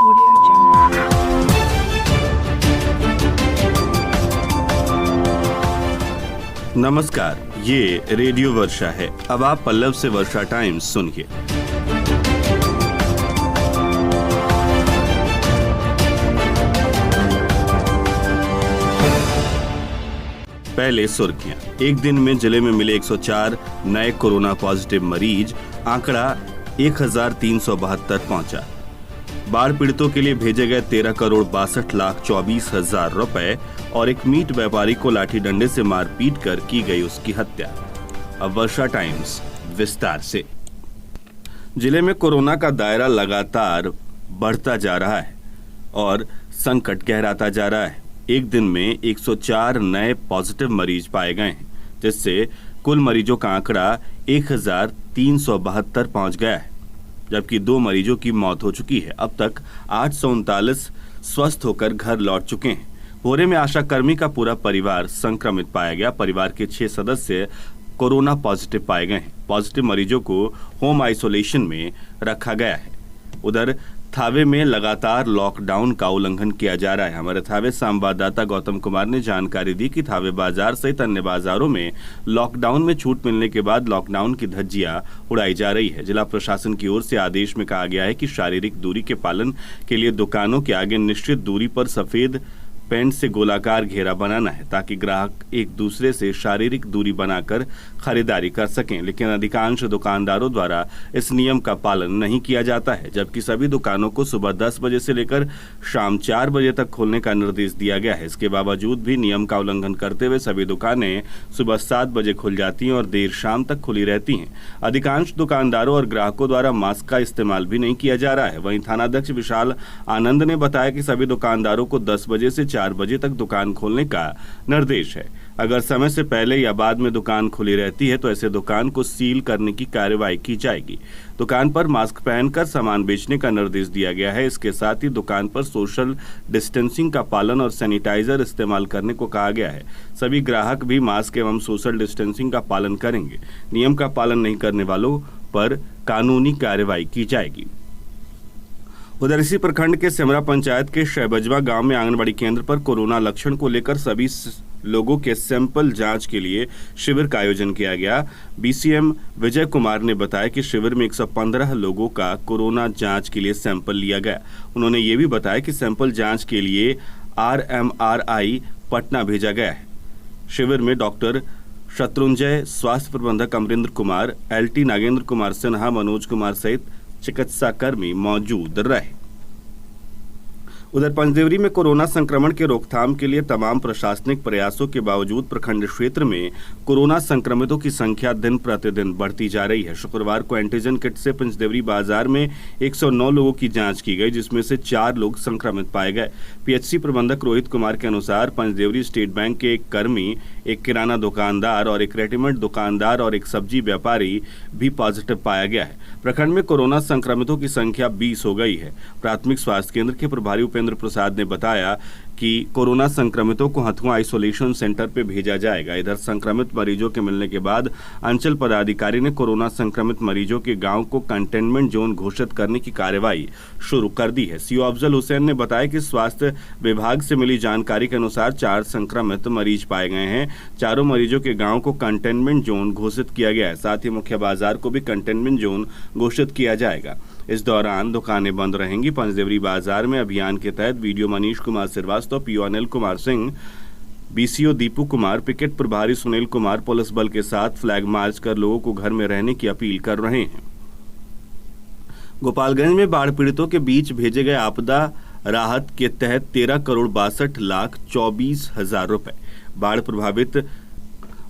Audio Jungle. नमस्कार, ये radio वर्षा है। अब आप पल्लव से वर्षा टाइम्स सुनिए। पहले सुर्खियां। एक दिन में जिले में मिले 104 नए कोरोना पॉजिटिव मरीज, आंकड़ा 1372 पहुंचा। बाढ़ पीड़ितों के लिए भेजे गए 13,62,24,000 रुपए और एक मीट व्यापारी को लाठी डंडे से मारपीट कर की गई उसकी हत्या। अब वर्षा टाइम्स विस्तार से। जिले में कोरोना का दायरा लगातार बढ़ता जा रहा है और संकट गहराता जा रहा है। एक दिन में 104 नए पॉजिटिव मरीज पाए गए हैं, जिससे कुल मरीजों का आंकड़ा 1372 पहुंच गया है, जबकि 2 मरीजों की मौत हो चुकी है। अब तक 839 स्वस्थ होकर घर लौट चुके हैं। पोरे में आशा कर्मी का पूरा परिवार संक्रमित पाया गया। परिवार के 6 सदस्य कोरोना पॉजिटिव पाए गए हैं। पॉजिटिव मरीजों को होम आइसोलेशन में रखा गया है। उधर थावे में लगातार लॉकडाउन का उल्लंघन किया जा रहा है। हमारे थावे संवाददाता गौतम कुमार ने जानकारी दी कि थावे बाजार सहित अन्य बाजारों में लॉकडाउन में छूट मिलने के बाद लॉकडाउन की धज्जियां उड़ाई जा रही है। जिला प्रशासन की ओर से आदेश में कहा गया है कि शारीरिक दूरी के पालन के लिए दुकानों के आगे निश्चित दूरी पर सफेद पेंट से गोलाकार घेरा बनाना है, ताकि ग्राहक एक दूसरे से शारीरिक दूरी बनाकर खरीदारी कर सकें। लेकिन अधिकांश दुकानदारों द्वारा इस नियम का पालन नहीं किया जाता है, जबकि सभी दुकानों को सुबह 10 बजे से लेकर शाम 4 बजे तक खोलने का निर्देश दिया गया है। इसके बावजूद भी नियम का उल्लंघन करते हुए सभी दुकानें सुबह 7 बजे खुल जाती हैं और देर शाम तक खुली रहती हैं। अधिकांश दुकानदारों और ग्राहकों द्वारा मास्क का इस्तेमाल भी नहीं किया जा रहा है। वहीं थानाध्यक्ष विशाल आनंद ने बताया कि सभी दुकानदारों को 10 बजे से 4 बजे तक दुकान खोलने का निर्देश है। अगर समय से पहले या बाद में दुकान खुली रहती है तो ऐसे दुकान को सील करने की कार्रवाई की जाएगी। दुकान पर मास्क पहनकर सामान बेचने का निर्देश दिया गया है। इसके साथ ही दुकान पर सोशल डिस्टेंसिंग का पालन और सैनिटाइजर इस्तेमाल करने को कहा गया है। सभी ग्राहक भी मास्क एवं सोशल डिस्टेंसिंग का पालन करेंगे। नियम का पालन नहीं करने वालों पर कानूनी कार्रवाई की जाएगी। उधर इसी प्रखंड के सेमरा पंचायत के शहबजवा गांव में आंगनबाड़ी केंद्र पर कोरोना लक्षण को लेकर सभी लोगों के सैंपल जांच के लिए शिविर का आयोजन किया गया। बीसीएम विजय कुमार ने बताया कि शिविर में 115 लोगों का कोरोना जांच के लिए सैंपल लिया गया। उन्होंने ये भी बताया कि सैंपल जांच के लिए RMRI पटना भेजा गया है। शिविर में डॉक्टर शत्रुंजय, स्वास्थ्य प्रबंधक अमरिंद्र कुमार, LT नागेंद्र कुमार सिन्हा, मनोज कुमार सहित चिकित्सा कर्मी मौजूद रहे। उधर पंचदेवरी में कोरोना संक्रमण के रोकथाम के लिए तमाम प्रशासनिक प्रयासों के बावजूद प्रखंड क्षेत्र में कोरोना संक्रमितों की संख्या दिन प्रतिदिन बढ़ती जा रही है। शुक्रवार को एंटीजन किट से पंचदेवरी बाजार में 109 लोगों की जांच की गई, जिसमें से 4 लोग संक्रमित पाए गए। PHC प्रबंधक रोहित कुमार के अनुसार पंचदेवरी स्टेट बैंक के एक कर्मी, एक किराना दुकानदार और एक रेडीमेड दुकानदार और एक सब्जी व्यापारी भी पॉजिटिव पाया गया है। प्रखंड में कोरोना संक्रमितों की संख्या 20 हो गई है। प्राथमिक स्वास्थ्य केंद्र के प्रभारी उपेंद्र प्रसाद ने बताया कि कोरोना संक्रमितों को हथुआ आइसोलेशन सेंटर पे भेजा जाएगा। इधर संक्रमित मरीजों के मिलने के बाद अंचल पदाधिकारी ने कोरोना संक्रमित मरीजों के गांव को कंटेनमेंट जोन घोषित करने की कार्रवाई शुरू कर दी है। CO अफजल हुसैन ने बताया कि स्वास्थ्य विभाग से मिली जानकारी के अनुसार 4 संक्रमित मरीज पाए गए हैं। चारों मरीजों के गाँव को कंटेनमेंट जोन घोषित किया गया है। साथ ही मुख्य बाजार को भी कंटेनमेंट जोन घोषित किया जाएगा। इस दौरान दुकानें बंद रहेंगी। पंचदेवरी बाजार में अभियान के तहत BDO Manish Kumar Srivastava, PO Anil Kumar Singh, BCO Deepu Kumar, picket प्रभारी सुनील कुमार पुलिस बल के साथ फ्लैग मार्च कर लोगों को घर में रहने की अपील कर रहे हैं। गोपालगंज में बाढ़ पीड़ितों के बीच भेजे गए आपदा राहत के तहत 13,62,24,000 रुपए बाढ़ प्रभावित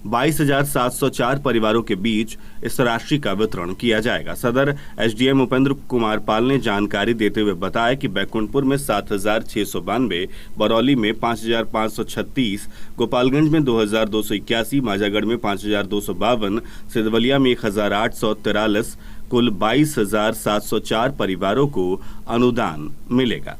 22,704 परिवारों के बीच इस राशि का वितरण किया जाएगा। सदर SDM उपेंद्र कुमार पाल ने जानकारी देते हुए बताया कि बैकुंठपुर में 7,692, बरौली में 5,536, गोपालगंज में 2,281, माजागढ़ में 5,252, सिधवलिया में 1,843, कुल 22,704 परिवारों को अनुदान मिलेगा।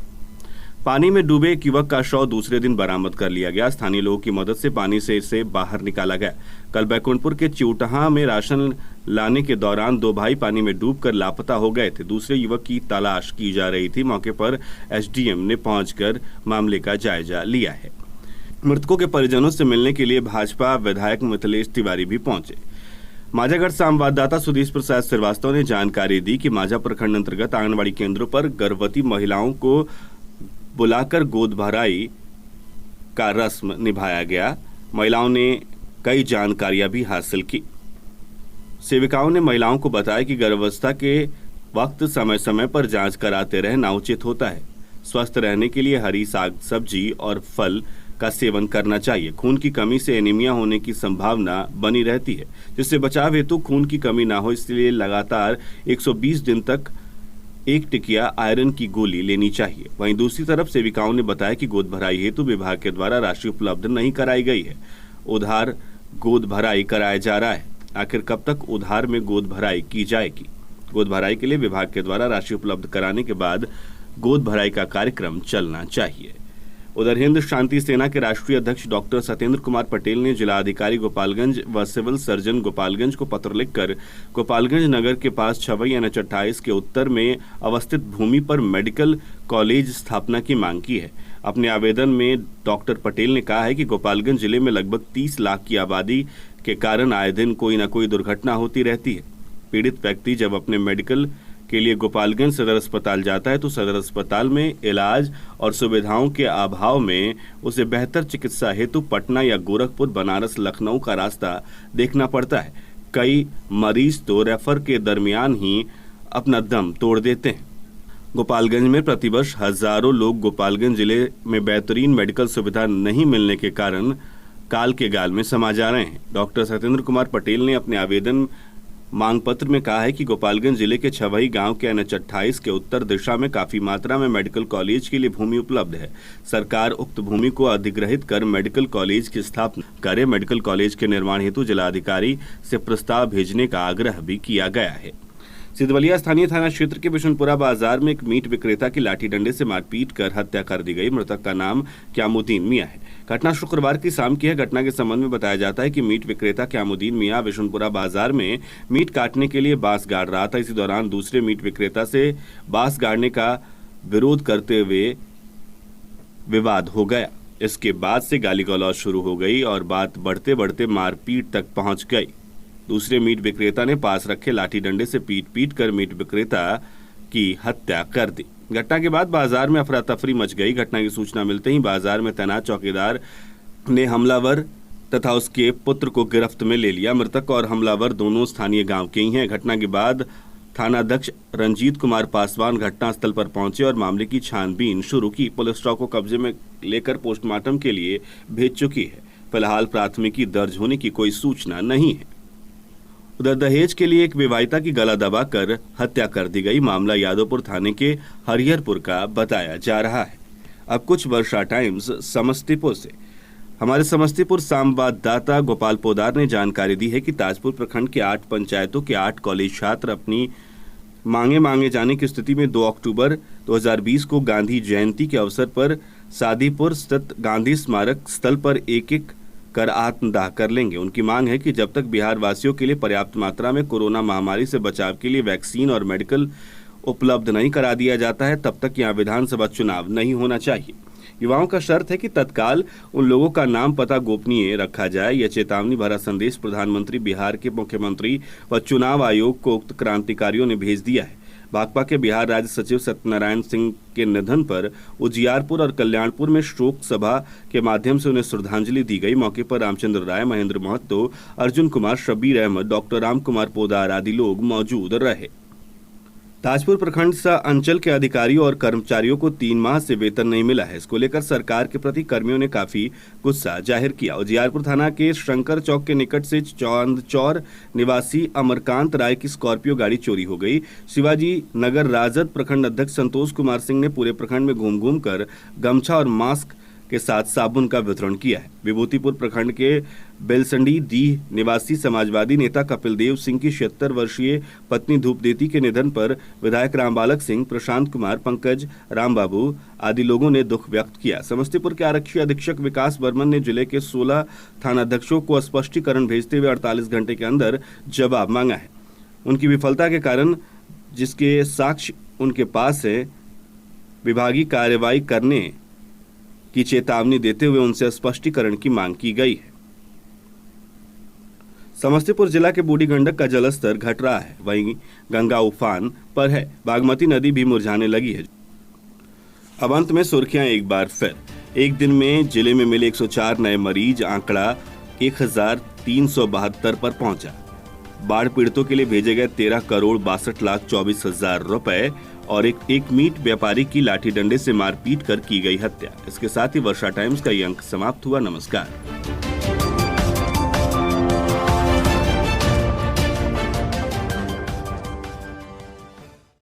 पानी में डूबे एक युवक का शव दूसरे दिन बरामद कर लिया गया। स्थानीय लोगों की मदद से पानी से इसे बाहर निकाला गया। कल बैकुंठपुर के चिउटहा में राशन लाने के दौरान दो भाई पानी में डूबकर लापता हो गए थे। दूसरे युवक की तलाश की जा रही थी। मौके पर एसडीएम ने पहुंचकर मामले का जायजा लिया है। मृतकों के परिजनों से मिलने के लिए भाजपा विधायक मिथिलेश तिवारी भी पहुंचे। माझागढ़ संवाददाता सुधीश प्रसाद श्रीवास्तव ने जानकारी दी कि माझा प्रखंड अंतर्गत आंगनबाड़ी केंद्रों पर गर्भवती महिलाओं को बुलाकर गोद भराई का रस्म निभाया गया। महिलाओं ने कई जानकारियां भी हासिल की। सेविकाओं ने महिलाओं को बताया कि गर्भावस्था के वक्त समय समय पर जांच कराते रहना उचित होता है। स्वस्थ रहने के लिए हरी साग सब्जी और फल का सेवन करना चाहिए। खून की कमी से एनीमिया होने की संभावना बनी रहती है, जिससे बचाव हेतु खून की कमी ना हो, इसलिए लगातार 120 दिन तक एक टिकिया आयरन की गोली लेनी चाहिए। वहीं दूसरी तरफ सेविकाओं ने बताया कि गोद भराई हेतु विभाग के द्वारा राशि उपलब्ध नहीं कराई गई है। उधार गोद भराई कराया जा रहा है। आखिर कब तक उधार में गोद भराई की जाएगी? गोद भराई के लिए विभाग के द्वारा राशि उपलब्ध कराने के बाद गोद भराई का कार्यक्रम चलना चाहिए। उधर हिंद शांति सेना के राष्ट्रीय अध्यक्ष डॉक्टर सत्येंद्र कुमार पटेल ने जिलाधिकारी गोपालगंज व सिविल सर्जन गोपालगंज को पत्र लिखकर गोपालगंज नगर के पास छवई NH-28 के उत्तर में अवस्थित भूमि पर मेडिकल कॉलेज स्थापना की मांग की है। अपने आवेदन में डॉक्टर पटेल ने कहा है कि गोपालगंज जिले में लगभग 30 लाख की आबादी के कारण आए दिन कोई न कोई दुर्घटना होती रहती है। पीड़ित व्यक्ति जब अपने मेडिकल के लिए गोपालगंज सदर अस्पताल जाता है तो सदर अस्पताल में इलाज और सुविधाओं के अभाव में उसे बेहतर चिकित्सा हेतु पटना या गोरखपुर, बनारस, लखनऊ का रास्ता देखना पड़ता है। कई मरीज तो रेफर के दरमियान ही अपना दम तोड़ देते हैं। गोपालगंज में प्रतिवर्ष हजारों लोग गोपालगंज जिले में बेहतरीन मेडिकल सुविधा नहीं मिलने के कारण काल के गाल में समा जा रहे हैं। डॉक्टर सत्येंद्र कुमार पटेल ने अपने आवेदन मांग पत्र में कहा है कि गोपालगंज जिले के छवई गांव के NH-28 के उत्तर दिशा में काफी मात्रा में मेडिकल कॉलेज के लिए भूमि उपलब्ध है। सरकार उक्त भूमि को अधिग्रहित कर मेडिकल कॉलेज की स्थापना करे। मेडिकल कॉलेज के निर्माण हेतु जिलाधिकारी से प्रस्ताव भेजने का आग्रह भी किया गया है। सिद्धवलिया स्थानीय थाना क्षेत्र के बिशनपुरा बाजार में एक मीट विक्रेता की लाठी डंडे से मारपीट कर हत्या कर दी गई। मृतक का नाम क्यामुद्दीन मियां है। घटना शुक्रवार की शाम की है। घटना के संबंध में बताया जाता है कि मीट विक्रेता क्यामुद्दीन मियां बिशनपुरा बाजार में मीट काटने के लिए बांस गाड़ रहा था। इसी दौरान दूसरे मीट विक्रेता से बांस गाड़ने का विरोध करते हुए विवाद हो गया। इसके बाद से गाली गलौज शुरू हो गई और बात बढ़ते बढ़ते मारपीट तक पहुंच गई। दूसरे मीट विक्रेता ने पास रखे लाठी डंडे से पीट कर मीट विक्रेता की हत्या कर दी। घटना के बाद बाजार में अफरा तफरी मच गई। घटना की सूचना मिलते ही बाजार में तैनात चौकीदार ने हमलावर तथा उसके पुत्र को गिरफ्त में ले लिया। मृतक और हमलावर दोनों स्थानीय गांव के ही हैं। घटना के बाद थानाध्यक्ष रंजीत कुमार पासवान घटनास्थल पर पहुंचे और मामले की छानबीन शुरू की। पुलिस शव को कब्जे में लेकर पोस्टमार्टम के लिए भेज चुकी है। फिलहाल प्राथमिकी दर्ज होने की कोई सूचना नहीं है। उधर दहेज के लिए एक विवाहिता की गला दबाकर हत्या कर दी गई। मामला यादवपुर थाने के हरिहरपुर का बताया जा रहा है। अब कुछ वर्षा टाइम्स समस्तीपुर से। हमारे समस्तीपुर संवाददाता गोपाल पोदार ने जानकारी दी है कि ताजपुर प्रखंड के 8 पंचायतों के 8 कॉलेज छात्र अपनी मांगे जाने की स्थिति में 2 अक्टूबर 2020 को गांधी जयंती के अवसर पर सादीपुर स्थित गांधी स्मारक स्थल पर एक कर आत्मदाह कर लेंगे। उनकी मांग है कि जब तक बिहार वासियों के लिए पर्याप्त मात्रा में कोरोना महामारी से बचाव के लिए वैक्सीन और मेडिकल उपलब्ध नहीं करा दिया जाता है, तब तक यहाँ विधानसभा चुनाव नहीं होना चाहिए। युवाओं का शर्त है कि तत्काल उन लोगों का नाम पता गोपनीय रखा जाए। यह चेतावनी भरा संदेश प्रधानमंत्री, बिहार के मुख्यमंत्री व चुनाव आयोग को उक्त क्रांतिकारियों ने भेज दिया है। भाकपा के बिहार राज्य सचिव सत्यनारायण सिंह के निधन पर उजियारपुर और कल्याणपुर में शोक सभा के माध्यम से उन्हें श्रद्धांजलि दी गई। मौके पर रामचंद्र राय, महेंद्र महतो, अर्जुन कुमार, शब्बीर अहमद, डॉक्टर राम कुमार पोदार आदि लोग मौजूद रहे। ताजपुर प्रखंड अंचल के अधिकारियों और कर्मचारियों को 3 माह से वेतन नहीं मिला है। इसको लेकर सरकार के प्रति कर्मियों ने काफी गुस्सा जाहिर किया। उजियारपुर थाना के शंकर चौक के निकट से चौंदचौर निवासी अमरकांत राय की स्कॉर्पियो गाड़ी चोरी हो गई। शिवाजी नगर राजद प्रखंड अध्यक्ष संतोष कुमार सिंह ने पूरे प्रखंड में घूम कर गमछा और मास्क के साथ साबुन का वितरण किया है। विभूतिपुर प्रखंड के बेलसंडी डीह निवासी समाजवादी नेता कपिल देव सिंह की 76 वर्षीय पत्नी धूपदेती के निधन पर विधायक रामबालक सिंह, प्रशांत कुमार, पंकज रामबाबू आदि लोगों ने दुख व्यक्त किया। समस्तीपुर के आरक्षी अधीक्षक विकास बर्मन ने जिले के 16 थानाध्यक्षों को स्पष्टीकरण भेजते हुए 48 घंटे के अंदर जवाब मांगा है। उनकी विफलता के कारण जिसके साक्ष्य उनके पास है, विभागीय कार्रवाई करने की चेतावनी देते हुए उनसे स्पष्टीकरण की मांग की गई है। समस्तीपुर जिला के बूढ़ी गंडक का जलस्तर घट रहा है, वहीं गंगा उफान पर है, बागमती नदी भी मुरझाने लगी है। अब अंत में सुर्खियां एक बार फिर। एक दिन में जिले में मिले 104 नए मरीज, आंकड़ा 1372 पर पहुंचा। बाढ़ पीड़ितों के लिए भेजे गए 13,62,24,000 रुपए और एक मीट व्यापारी की लाठी डंडे से मारपीट कर की गई हत्या। इसके साथ ही वर्षा टाइम्स का ये अंक समाप्त हुआ। नमस्कार।